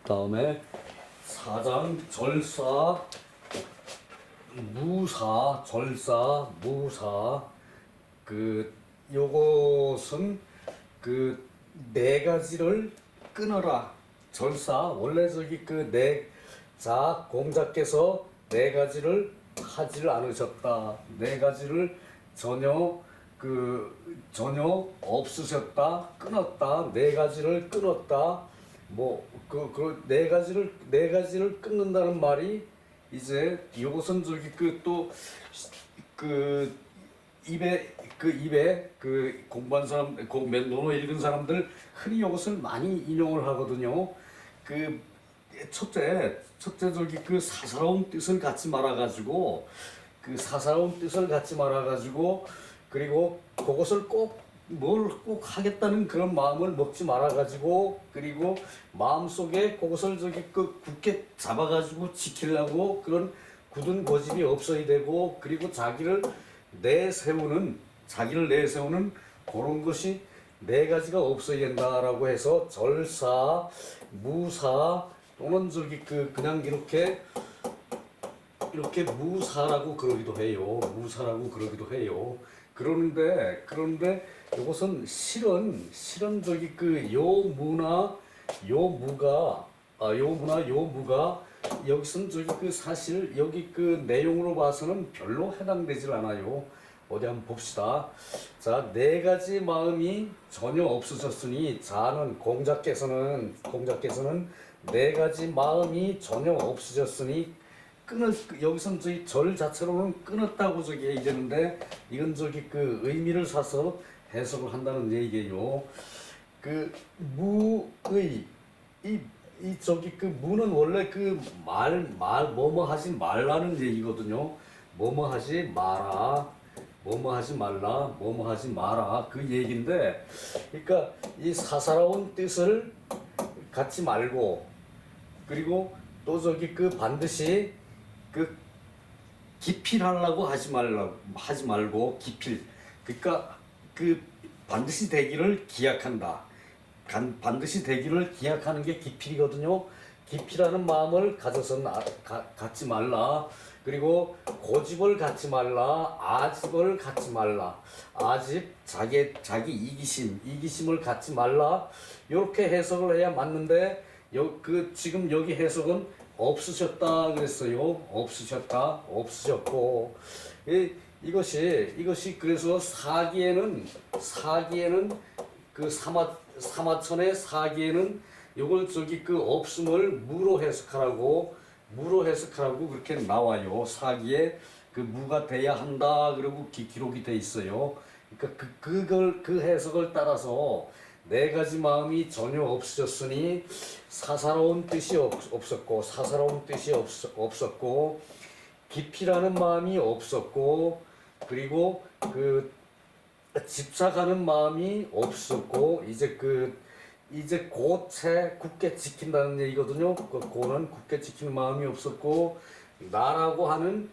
다음에 사장, 절사, 무사, 절사, 무사. 요것은 네 가지를 끊어라. 절사, 원래 공자께서 네 가지를 하지를 않으셨다. 네 가지를 전혀 없으셨다. 끊었다. 네 가지를 끊었다. 네 가지를 끊는다는 말이 이제 이것은 입에 공부한 사람, 논어 읽은 사람들 흔히 이것을 많이 인용을 하거든요. 첫째 사사로운 뜻을 갖지 말아가지고 그리고 그것을 뭘 꼭 하겠다는 그런 마음을 먹지 말아가지고, 그리고 마음속에 그것을 굳게 잡아가지고 지키려고 그런 굳은 고집이 없어야 되고, 그리고 자기를 내세우는 그런 것이 네 가지가 없어야 된다라고 해서 절사, 무사, 또는 그냥 이렇게 무사라고 그러기도 해요. 그런데 이것은 실은 요무가 여기서는 사실 여기 내용으로 봐서는 별로 해당되질 않아요. 어디 한번 봅시다. 자, 네 가지 마음이 전혀 없으셨으니, 자는 공자께서는 네 가지 마음이 전혀 없으셨으니 여기선 절 자체로는 끊었다고 얘기하는데, 이건 의미를 사서 해석을 한다는 얘기예요. 무의 무는 원래 뭐뭐 하지 말라는 얘기거든요. 뭐뭐 하지 마라 그 얘기인데, 그러니까 이 사사로운 뜻을 갖지 말고, 그리고 또 반드시 기필하려고 하지 말고 기필. 그러니까 반드시 되기를 기약한다. 반드시 되기를 기약하는 게 기필이거든요. 기필하는 마음을 가져서는 갖지 말라. 그리고 고집을 갖지 말라. 아집을 갖지 말라. 아집, 자기 이기심을 갖지 말라. 이렇게 해석을 해야 맞는데, 지금 여기 해석은 없으셨다 그랬어요. 없으셨고. 이것이 그래서 사기에는 사마천의 사기에는 요걸 없음을 무로 해석하라고 그렇게 나와요. 사기에 무가 돼야 한다 그러고 기록이 돼 있어요. 그러니까 그 해석을 따라서 네 가지 마음이 전혀 없으셨으니 사사로운 뜻이 없었고, 기피라는 마음이 없었고, 그리고 집착하는 마음이 없었고, 이제 고체 굳게 지킨다는 얘기거든요. 고는 굳게 지키는 마음이 없었고, 나라고 하는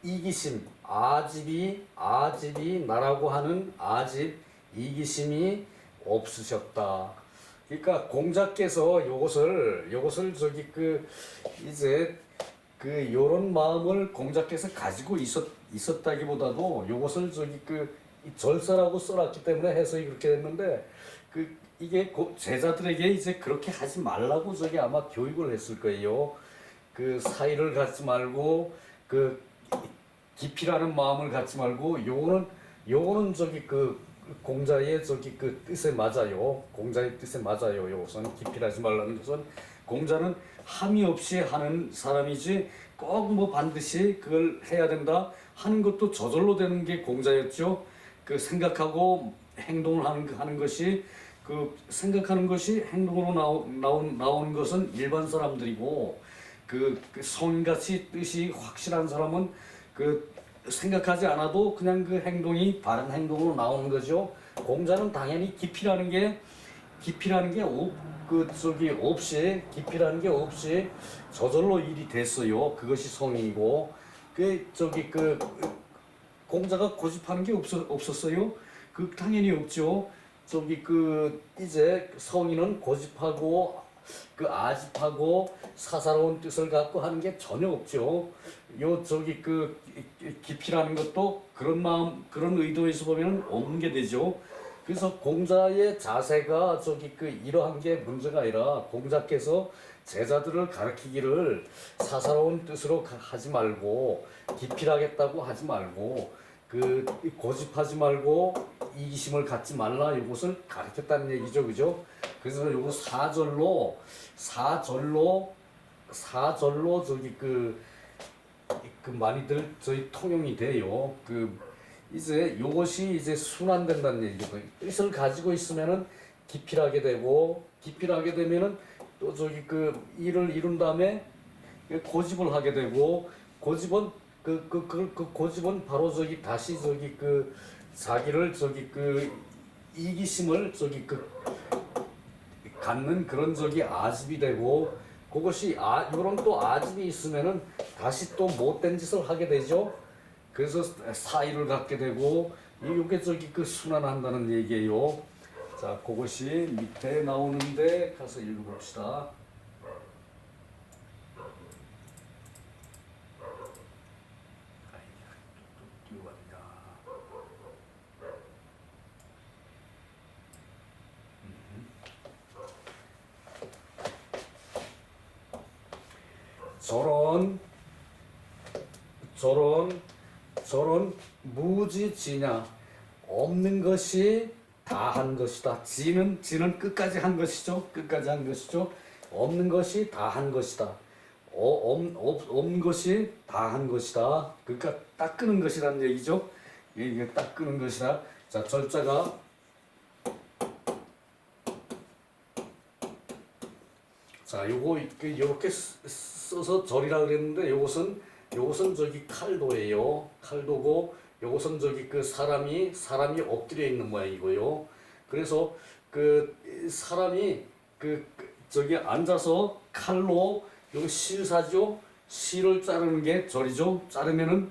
이기심, 아집이 나라고 하는 아집, 이기심이 없으셨다. 그러니까 공자께서 요것을 이제 요런 마음을 공자께서 가지고 있었다기보다도 요것을 절사라고 써놨기 때문에 해석이 그렇게 됐는데, 이게 제자들에게 이제 그렇게 하지 말라고 아마 교육을 했을 거예요. 사의를 갖지 말고, 기피라는 마음을 갖지 말고, 요거는 공자의 뜻에 맞아요. 공자의 뜻에 맞아요. 요것은 기필하지 말라는 것은, 공자는 함이 없이 하는 사람이지 꼭 반드시 그걸 해야 된다 하는 것도 저절로 되는 게 공자였죠. 생각하고 행동을 하는 것이, 생각하는 것이 행동으로 나오는 것은 일반 사람들이고, 성인같이 뜻이 확실한 사람은 생각하지 않아도 그냥 행동이 바른 행동으로 나오는 거죠. 공자는 당연히 기필하는 게 없이 저절로 일이 됐어요. 그것이 성인이고, 공자가 고집하는 게 없었어요. 당연히 없죠. 이제 성인은 고집하고 그 아집하고 사사로운 뜻을 갖고 하는 게 전혀 없죠. 요 저기 그 깊이라는 것도 그런 마음 그런 의도에서 보면 없는 게 되죠. 그래서 공자의 자세가 저기 그 이러한 게 문제가 아니라 공자께서 제자들을 가르치기를 사사로운 뜻으로 하지 말고 기필하겠다고 하지 말고 그 고집하지 말고 이기심을 갖지 말라 이것을 가르쳤다는 얘기죠, 그죠? 그래서 요거 사절로 저기 그 많이들 저희 통용이 돼요. 그 이제 요것이 이제 순환된다는 얘기죠. 뜻을 가지고 있으면은 기필하게 되고 기필하게 되면은 또 저기 그 일을 이룬 다음에 고집을 하게 되고 고집은 그 고집은 바로 저기 다시 저기 그 자기를 저기 그 이기심을 저기 그 갖는 그런 저기 아집이 되고 그것이 요런 또 아집이 있으면은 다시 또 못된 짓을 하게 되죠. 그래서 사의를 갖게 되고 이게 저기 그 순환한다는 얘기예요. 자, 그것이 밑에 나오는데 가서 읽어봅시다. 저런 무지지냐 없는 것이 다 한 것이다. 지는 끝까지 한 것이죠. 끝까지 한 것이죠. 없는 것이 다 한 것이다. 없는 것이 다 한 것이다. 그러니까 딱 끄는 것이라는 얘기죠. 이게 딱 끄는 것이다. 자, 절자가 자, 요거 이렇게 써서 절이라 그랬는데 요것은 저기 칼도예요. 칼도고 요것은 저기 그 사람이 엎드려 있는 모양이고요. 그래서 그 사람이 저기 앉아서 칼로 요 실사죠. 실을 자르는 게 절이죠. 자르면은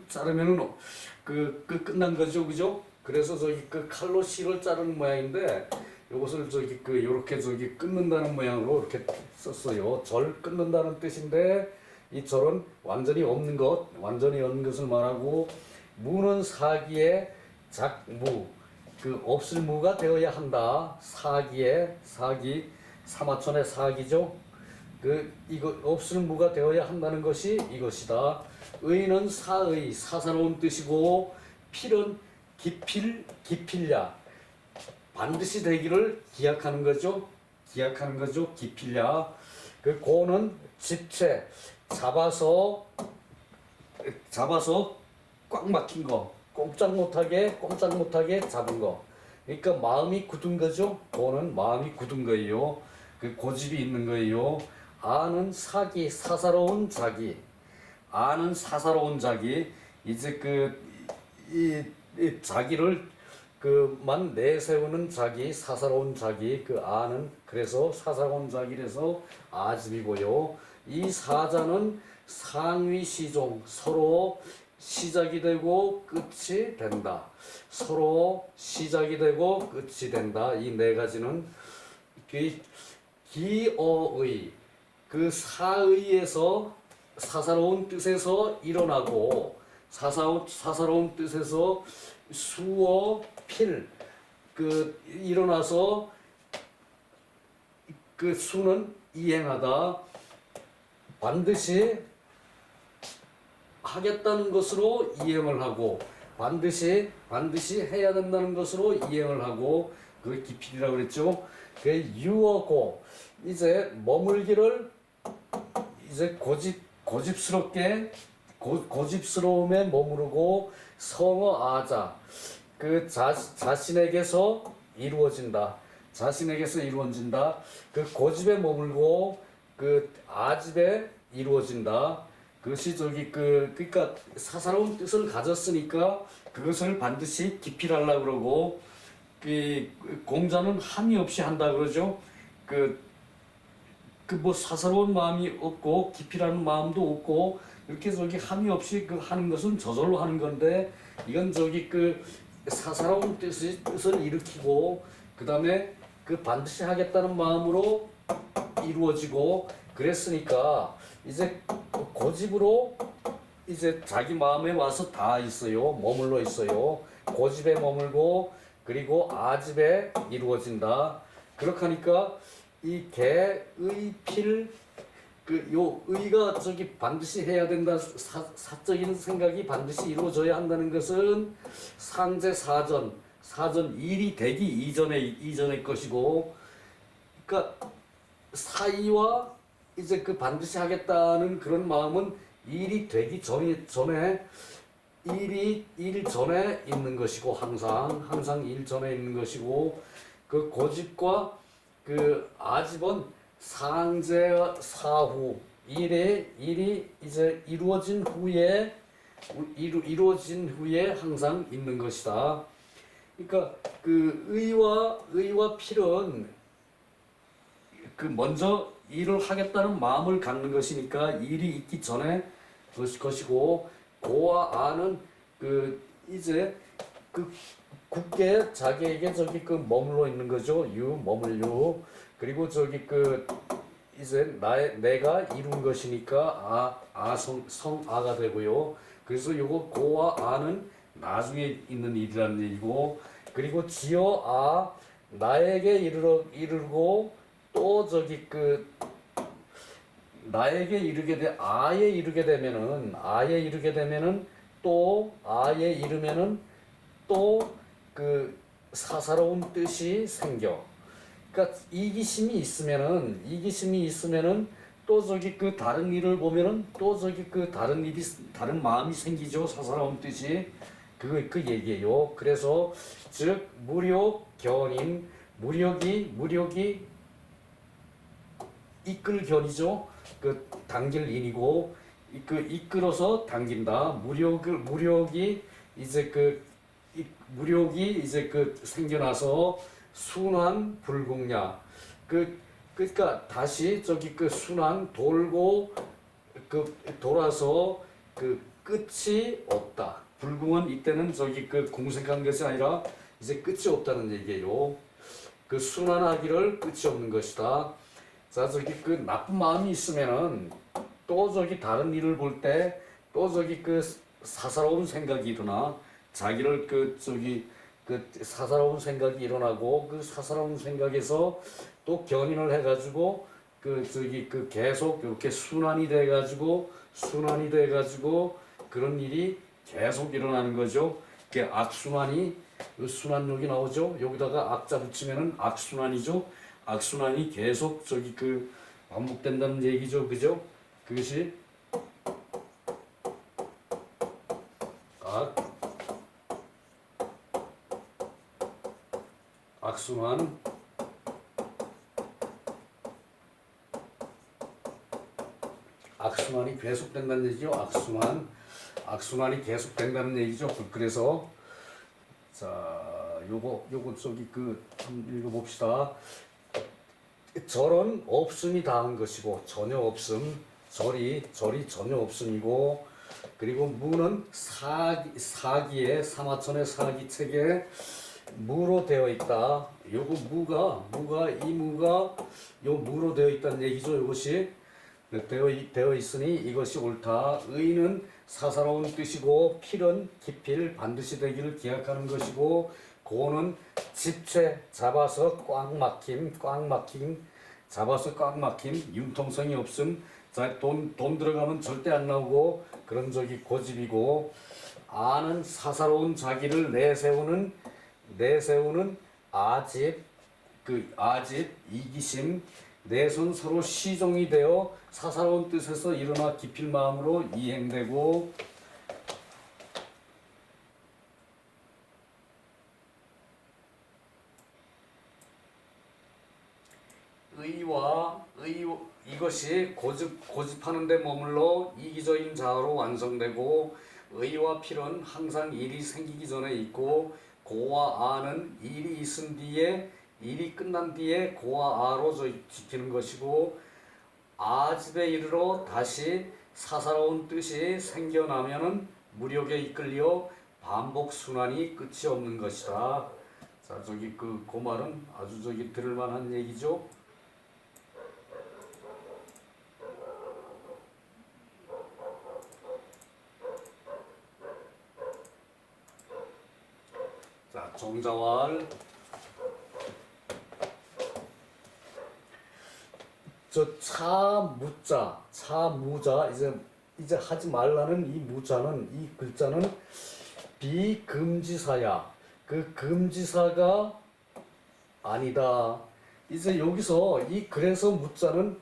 끝난 거죠, 그죠? 그래서 저기 그 칼로 실을 자르는 모양인데 요것을 저기 요렇게 저기 끊는다는 모양으로 이렇게 썼어요. 절 끊는다는 뜻인데 이 절은 완전히 없는 것을 말하고 무는 사기의 작무 없을 무가 되어야 한다. 사기 사마천의 사기죠. 이거 없을 무가 되어야 한다는 것이 이것이다. 의는 사사로운 뜻이고 필은 기필야 반드시 되기를 기약하는 거죠. 기필야. 고는 집체 잡아서 꽉 막힌 거, 꼼짝 못하게 잡은 거. 그러니까 마음이 굳은 거죠. 고는 마음이 굳은 거예요. 고집이 있는 거예요. 아는 사사로운 자기. 이제 이 자기를 만 내세우는 자기, 사사로운 자기, 아는 그래서 사사로운 자기라서 아집이고요. 이 사자는 상위 시종 서로 시작이 되고 끝이 된다. 이 네 가지는 기어의 사의에서 사사로운 뜻에서 일어나고 사사로운 뜻에서 수어 필 일어나서 수는 이행하다. 반드시 하겠다는 것으로 이행을 하고 반드시 해야 된다는 것으로 이행을 하고 그게 기필이라고 그랬죠. 유어고 이제 머물기를 이제 고집스러움에 머무르고 성어 아자 자신에게서 이루어진다. 고집에 머물고 아집에 이루어진다. 그것이 그러니까 사사로운 뜻을 가졌으니까 그것을 반드시 기필하려고 그러고 공자는 함이 없이 한다 그러죠. 뭐 사사로운 마음이 없고 기필하는 마음도 없고 이렇게 함이 없이 하는 것은 저절로 하는 건데 이건 사사로운 뜻을 일으키고 그 다음에 반드시 하겠다는 마음으로 이루어지고 그랬으니까 이제 고집으로 이제 자기 마음에 와서 다 있어요. 머물러 있어요. 고집에 머물고 그리고 아집에 이루어진다. 그렇게 하니까 이 개의 필 요 의가 저기 반드시 해야 된다. 사적인 생각이 반드시 이루어져야 한다는 것은 상제 사전 일이 되기 이전의 것이고, 그러니까 사이와 이제 그 반드시 하겠다는 그런 마음은 일이 되기 전에 일 전에 있는 것이고, 항상 일 전에 있는 것이고, 그 고집과 그 아집은 상제 사후 일이 이제 이루어진 후에 항상 있는 것이다. 그러니까 그 의와 필은 그 먼저 일을 하겠다는 마음을 갖는 것이니까 일이 있기 전에 것이고, 고와 아는 그 이제 그 굳게 자기에게 저기 그 머물러 있는 거죠. 머물유. 그리고 저기 그 이제 내가 이룬 것이니까 성아가 되고요. 그래서 요거 고와 아는 나중에 있는 일이라는 얘기고, 그리고 지어 나에게 이르고 또 저기 그 나에게 아에 이르게 되면은 또 아에 이르면은 또 그 사사로운 뜻이 생겨. 그러니까 이기심이 있으면은 또 저기 그 다른 일을 보면은 또 저기 그 다른 마음이 생기죠. 사사로운 뜻이 그 얘기예요. 그래서 즉 무력견인 무력이 이끌견이죠. 그 당길 인이고 그 이끌어서 당긴다. 무력이 이제 그 생겨나서 순환 불궁야. 그러니까 다시 저기 그 순환 돌고 그 돌아서 그 끝이 없다. 불궁은 이때는 저기 그 공색한 것이 아니라 이제 끝이 없다는 얘기예요. 그 순환하기를 끝이 없는 것이다. 자, 저기 그 나쁜 마음이 있으면은 또 저기 다른 일을 볼 때 또 저기 그 사사로운 생각이 일어나. 자기를 그 저기 그 사사로운 생각이 일어나고 그 사사로운 생각에서 또 견인을 해가지고 그 저기 그 계속 이렇게 순환이 돼가지고 그런 일이 계속 일어나는 거죠. 그 악순환이 순환력이 나오죠. 여기다가 악자 붙이면은 악순환이죠. 악순환이 계속 저기 그 반복된다는 얘기죠. 그죠? 그것이 악순환. 악순환이 계속된다는 얘기죠. 악순환이 계속된다는 얘기죠. 그래서 자, 요거 저기 그 한번 읽어봅시다. 절은 없음이 다한 것이고 전혀 없음. 절이 전혀 없음이고, 그리고 무는 사기에 사마천의 사기책에 무로 되어 있다. 요거 이 무가 요 무로 되어 있다는 얘기죠. 이것이 되어 있으니 이것이 옳다. 의는 사사로운 뜻이고 필은 기필 반드시 되기를 기약하는 것이고, 고는 집체 잡아서 꽉 막힘 잡아서 꽉 막힘 융통성이 없음. 자, 돈 들어가면 절대 안 나오고 그런 적이 고집이고, 아는 사사로운 자기를 내세우는 아집 이기심. 내손 서로 시종이 되어 사사로운 뜻에서 일어나 기필 마음으로 이행되고, 이것이 고집하는 데 머물러 이기적인 자아로 완성되고, 의와 필은 항상 일이 생기기 전에 있고, 고와 아는 일이 있은 뒤에 일이 끝난 뒤에 고와 아로 지키는 것이고, 아집에 이르러 다시 사사로운 뜻이 생겨나면은 무력에 이끌려 반복 순환이 끝이 없는 것이다. 자, 저기 그 말은 아주 저기 들을만한 얘기죠. 정자왈 저 차무자 이제 하지 말라는 이 무자는 이 글자는 비금지사야. 그 금지사가 아니다. 이제 여기서 그래서 무자는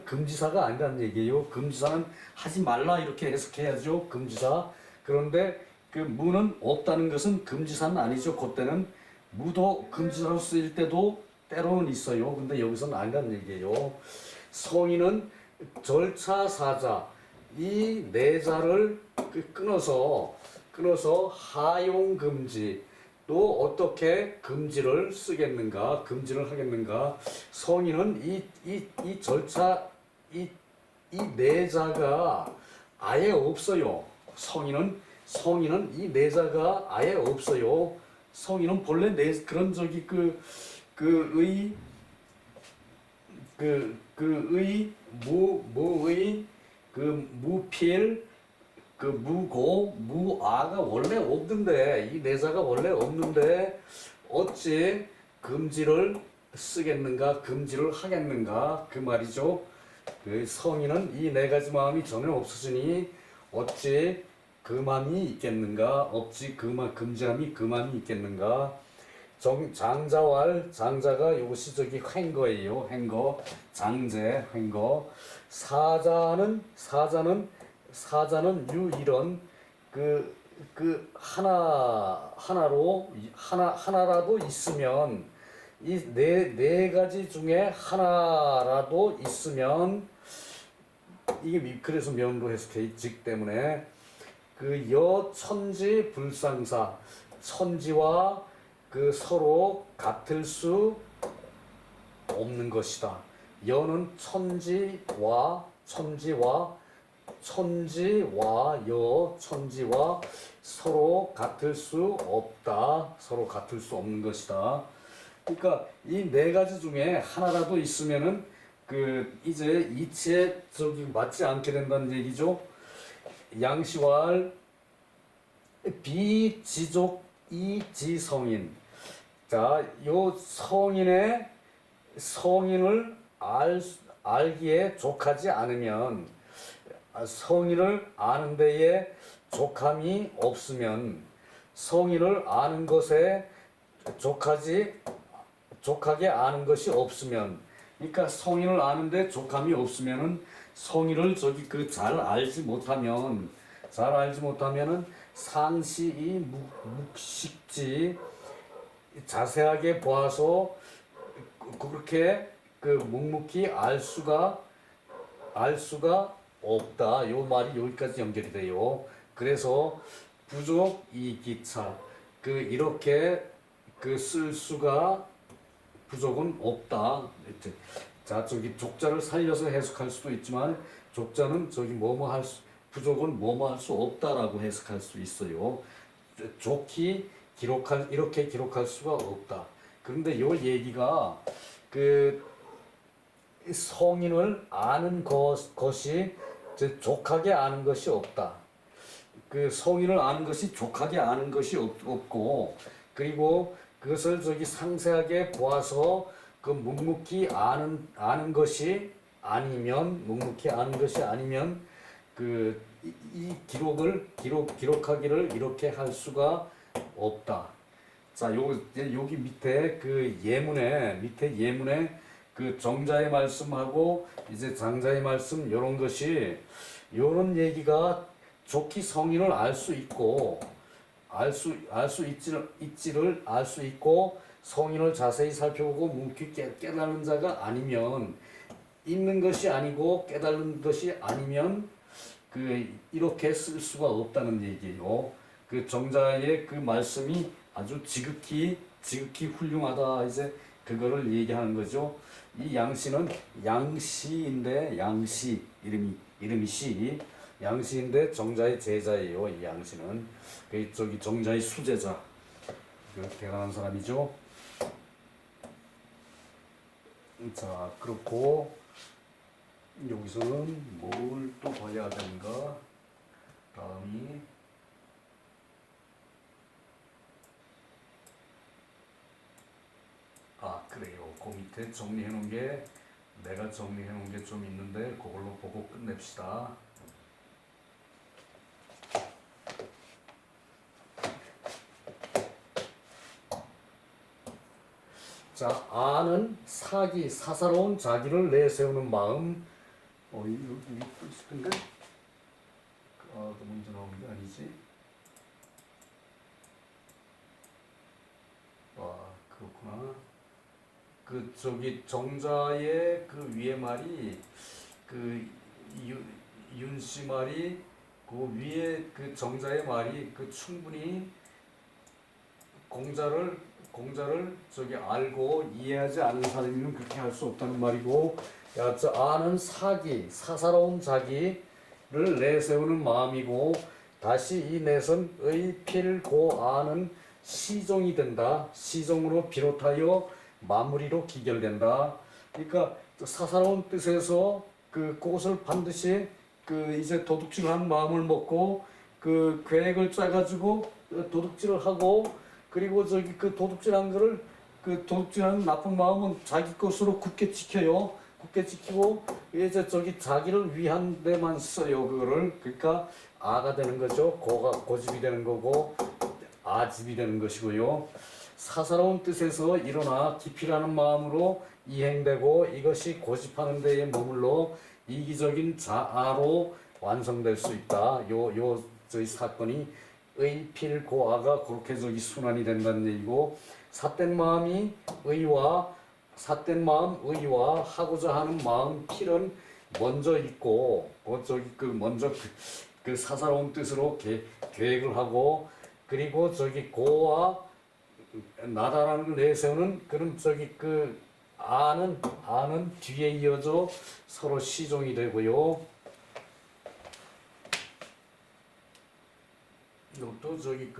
금지사가 아니라는 얘기예요. 금지사는 하지 말라 이렇게 해석해야죠. 금지사. 그런데 그 무는 없다는 것은 금지사는 아니죠. 그때는 무도 금지사로 쓰일 때도 때로는 있어요. 근데 여기서는 아니라는 얘기예요. 성인은 절차사자 이 네 자를 끊어서 하용금지 또 어떻게 금지를 쓰겠는가 금지를 하겠는가. 성인은 이 절차 이 네 자가 아예 없어요. 성인은 이 네 자가 아예 없어요. 성인은 본래 그런 무의 무필 무고 무아가 원래 없는데 이 내자가 원래 없는데 어찌 금지를 쓰겠는가 금지를 하겠는가 그 말이죠. 그 성인은 이 네 가지 마음이 전혀 없으시니 어찌 그 마음이 있겠는가 어찌 금지함이 그 마음이 있겠는가. 장자가 이것이 횡거예요. 횡거 장제 횡거. 사자는 유일은 하나라도 있으면 이 네 가지 중에 하나라도 있으면 이게 그래서 명로 해석해 있기 때문에 그 여천지 불상사 천지와 서로 같을 수 없는 것이다. 여는 천지와 서로 같을 수 없다. 서로 같을 수 없는 것이다. 그러니까 이 네 가지 중에 하나라도 있으면은 이제 이치에 맞지 않게 된다는 얘기죠. 양시왈 비지족 이지성인. 자, 요 성인을 알기에 족하지 않으면 성인을 아는 데에 족함이 없으면 성인을 아는 것에 족하게 아는 것이 없으면 그러니까 성인을 아는데 족함이 없으면은 성인을 잘 알지 못하면은 상시이 묵식지 자세하게 보아서 그렇게 묵묵히 알 수가 없다. 요 말이 여기까지 연결이 돼요. 그래서 부족 이기차 이렇게 쓸 수가 부족은 없다. 자, 족자를 살려서 해석할 수도 있지만 족자는 부족은 뭐뭐 할 수 없다라고 해석할 수 있어요. 이렇게 기록할 수가 없다. 그런데 요 얘기가 성인을 아는 것이 족하게 아는 것이 없다. 성인을 아는 것이 족하게 아는 것이 없고 그리고 그것을 상세하게 보아서 묵묵히 아는 것이 아니면 이 기록하기를 이렇게 할 수가 없다. 자, 여기 밑에 예문에 정자의 말씀하고 이제 장자의 말씀 요런 얘기가 좋게 성인을 알 수 있고 있지를 알 수 있고 성인을 자세히 살펴보고 묵묵히 깨달은 자가 아니면 있는 것이 아니고 깨달은 것이 아니면 이렇게 쓸 수가 없다는 얘기예요. 정자의 말씀이 아주 지극히 훌륭하다. 이제 그거를 얘기하는 거죠. 이 양씨는 양씨인데 이름이 씨. 양씨인데 정자의 제자예요. 이 양씨는 정자의 수제자. 대단한 사람이죠. 자, 그렇고 여기서는 뭘 또 봐야 되는가? 다음이 아 그래요. 그 밑에 정리해 놓은 게 내가 정리해 놓은 게 좀 있는데 그걸로 보고 끝냅시다. 자, 아는 사기, 사사로운 자기를 내세우는 마음. 여기 또 있을 텐데. 아, 또 문제 나오는 게 아니지. 아, 그렇구나. 그 저기 정자의 그 위에 말이 그 윤씨 말이 그 위에 그 정자의 말이 그 충분히 공자를 저기 알고 이해하지 않은 사람이면 그렇게 할 수 없다는 말이고, 야, 저 아는 사기, 사사로운 자기를 내세우는 마음이고, 다시 이 넷은 의필고 아는 시종이 된다. 시종으로 비롯하여 마무리로 기결된다. 그러니까 사사로운 뜻에서 그것을 반드시 이제 도둑질하는 마음을 먹고 그 계획을 짜가지고 도둑질을 하고, 그리고 저기 그 도둑질한 거를 그 도둑질하는 나쁜 마음은 자기 것으로 굳게 지켜요. 굳게 지키고 이제 저기 자기를 위한 데만 써요. 그거를. 그러니까 아가 되는 거죠. 고집이 되는 거고 아집이 되는 것이고요. 사사로운 뜻에서 일어나 기피라는 마음으로 이행되고 이것이 고집하는 데에 머물러 이기적인 자아로 완성될 수 있다. 저희 사건이 의필고아가 그렇게 저기 순환이 된다는 얘기고, 삿된 마음 의와 하고자 하는 마음 필은 먼저 있고, 저기 먼저 그 사사로운 뜻으로 계획을 하고, 그리고 저기 고와 나다라는 걸 내세우는 그런 저기 아는 뒤에 이어져 서로 시종이 되고요. 이것도 저기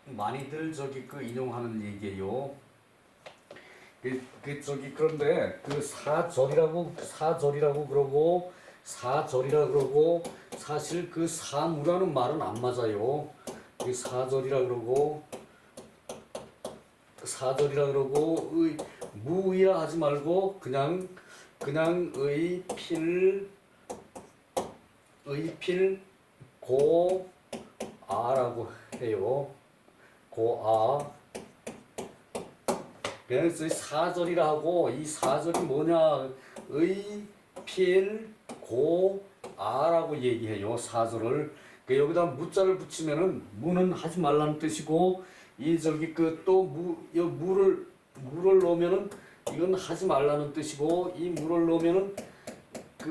많이들 저기 인용하는 얘기예요. 그런데 사절이라고 그러고 사실 사무라는 말은 안 맞아요. 사절이라 그러고 무이라 하지 말고 그냥 의필 고아라고 해요. 고아. 그래서 사절이라 하고, 이 사절이 뭐냐? 의필 고아라고 얘기해요. 사절을. 여기다 무자를 붙이면은 무는 하지 말라는 뜻이고, 이 저기 물을 넣으면은 이건 하지 말라는 뜻이고, 이 물을 넣으면은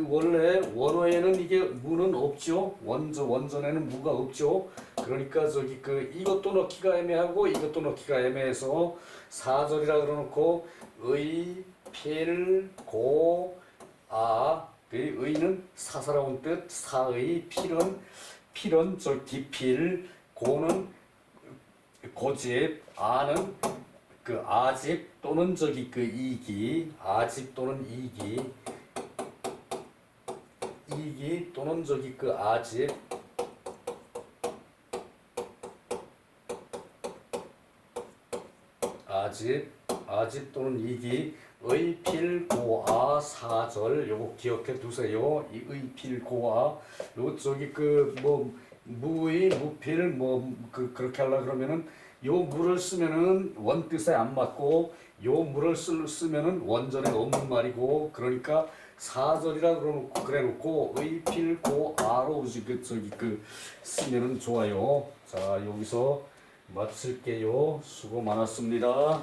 원래 원어에는 이게 무는 없죠. 원전에는 무가 없죠. 그러니까 저기 이것도 넣기가 애매하고 이것도 넣기가 애매해서 사절이라 그러놓고 의필고아. 의는 사사로운 뜻, 사의, 필은 저 기필, 고는 고집, 아는 아집 또는 저기 이기, 아집 또는 이기 또는 저기 아집, 아집 또는 이기, 의필고아 사절 요거 기억해 두세요. 이 의필고아 요 저기 무의 무필 그렇게 하려 그러면은 요 물을 쓰면은 원뜻에 안 맞고 요 물을 쓰면은 원전에 없는 말이고, 그러니까 사절이라 그래놓고 의필고아로 쓰면은 좋아요. 자, 여기서 마칠게요. 수고 많았습니다.